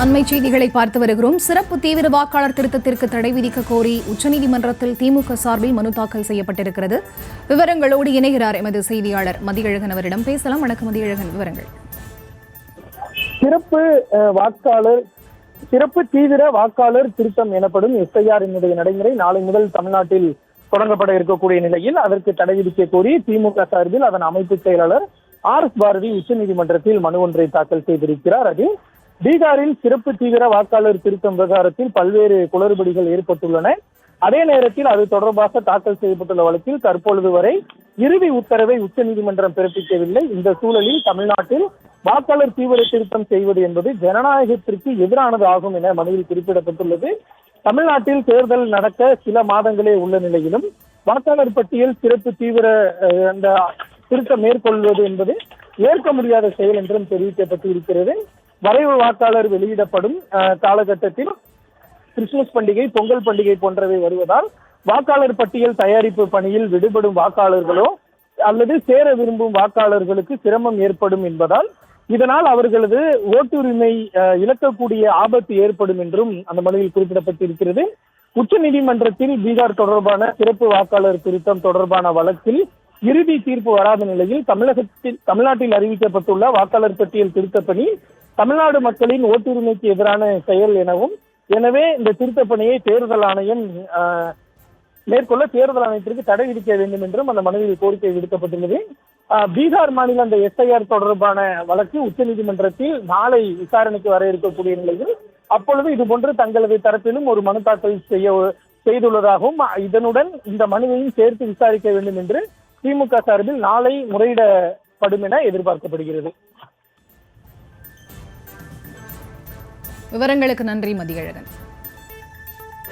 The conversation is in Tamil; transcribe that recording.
அண்மை செய்திகளை பார்த்து வருகிறோம். சிறப்பு தீவிர வாக்காளர் திருத்தத்திற்கு தடை விதிக்க கோரி உச்சநீதிமன்றத்தில் திமுக சார்பில் மனு தாக்கல் செய்யப்பட்டிருக்கிறது. விவரங்களோடு இணைகிறார் எமது செய்தியாளர் மதியழகன். அவரிடம் பேசலாம். வணக்கம் மதியழகன், விவரங்கள். சிறப்பு தீவிர வாக்காளர் திருத்தம் எனப்படும் SIR நடைமுறை நாளை முதல் தமிழ்நாட்டில் தொடங்கப்பட இருக்கக்கூடிய நிலையில் அதற்கு தடை விதிக்க கோரி திமுக சார்பில் அதன் அமைப்பு செயலாளர் RS பாரதி உச்சநீதிமன்றத்தில் மனு ஒன்றை தாக்கல் செய்திருக்கிறார். அதில் பீகாரில் சிறப்பு தீவிர வாக்காளர் திருத்தம் விவகாரத்தில் பல்வேறு குளறுபடிகள் ஏற்பட்டுள்ளன. அதே நேரத்தில் அது தொடர்பாக தாக்கல் செய்யப்பட்டுள்ள வழக்கில் தற்பொழுது வரை இறுதி உத்தரவை உச்சநீதிமன்றம் பிறப்பிக்கவில்லை. இந்த சூழலில் தமிழ்நாட்டில் வாக்காளர் தீவிர திருத்தம் செய்வது என்பது ஜனநாயகத்திற்கு எதிரானது ஆகும் என மனுவில் குறிப்பிடப்பட்டுள்ளது. தமிழ்நாட்டில் தேர்தல் நடக்க சில மாதங்களே உள்ள நிலையிலும் வாக்காளர் பட்டியல் சிறப்பு தீவிர அந்த திருத்தம் மேற்கொள்வது என்பது ஏற்க முடியாத செயல் என்றும் தெரிவிக்கப்பட்டு இருக்கிறது. வரைவு வாக்காளர் வெளியிடப்படும் காலகட்டத்தில் கிறிஸ்துமஸ் பண்டிகை, பொங்கல் பண்டிகை போன்றவை வருவதால் வாக்காளர் பட்டியல் தயாரிப்பு பணியில் விடுபடும் வாக்காளர்களோ அல்லது சேர விரும்பும் வாக்காளர்களுக்கு சிரமம் ஏற்படும் என்பதால் இதனால் அவர்களது ஓட்டுரிமை இழக்கக்கூடிய ஆபத்து ஏற்படும் என்றும் அந்த மனுவில் குறிப்பிடப்பட்டிருக்கிறது. உச்சநீதிமன்றத்தில் பீகார் தொடர்பான சிறப்பு வாக்காளர் திருத்தம் தொடர்பான வழக்கில் இறுதி தீர்ப்பு வராத நிலையில் தமிழ்நாட்டில் அறிவிக்கப்பட்டுள்ள வாக்காளர் பட்டியல் திருத்தப் பணி தமிழ்நாடு மக்களின் ஓட்டுரிமைக்கு எதிரான செயல் எனவும், எனவே இந்த திருத்தப் பணியை தேர்தல் ஆணையம் மேற்கொள்ள தேர்தல் ஆணையத்திற்கு தடை விதிக்க வேண்டும் என்றும் அந்த மனுவில் கோரிக்கை விடுக்கப்பட்டுள்ளது. பீகார் மாநில அந்த SIR தொடர்பான வழக்கு உச்சநீதிமன்றத்தில் நாளை விசாரணைக்கு வர இருக்கக்கூடிய நிலையில் அப்பொழுது இதுபோன்று தங்களது தரப்பிலும் ஒரு மனு தாக்கல் செய்துள்ளதாகவும் இதனுடன் இந்த மனுவையும் சேர்த்து விசாரிக்க வேண்டும் என்று திமுக சார்பில் நாளை முறையிடப்படும் என எதிர்பார்க்கப்படுகிறது. விவரங்களுக்கு நன்றி மதியழகன்.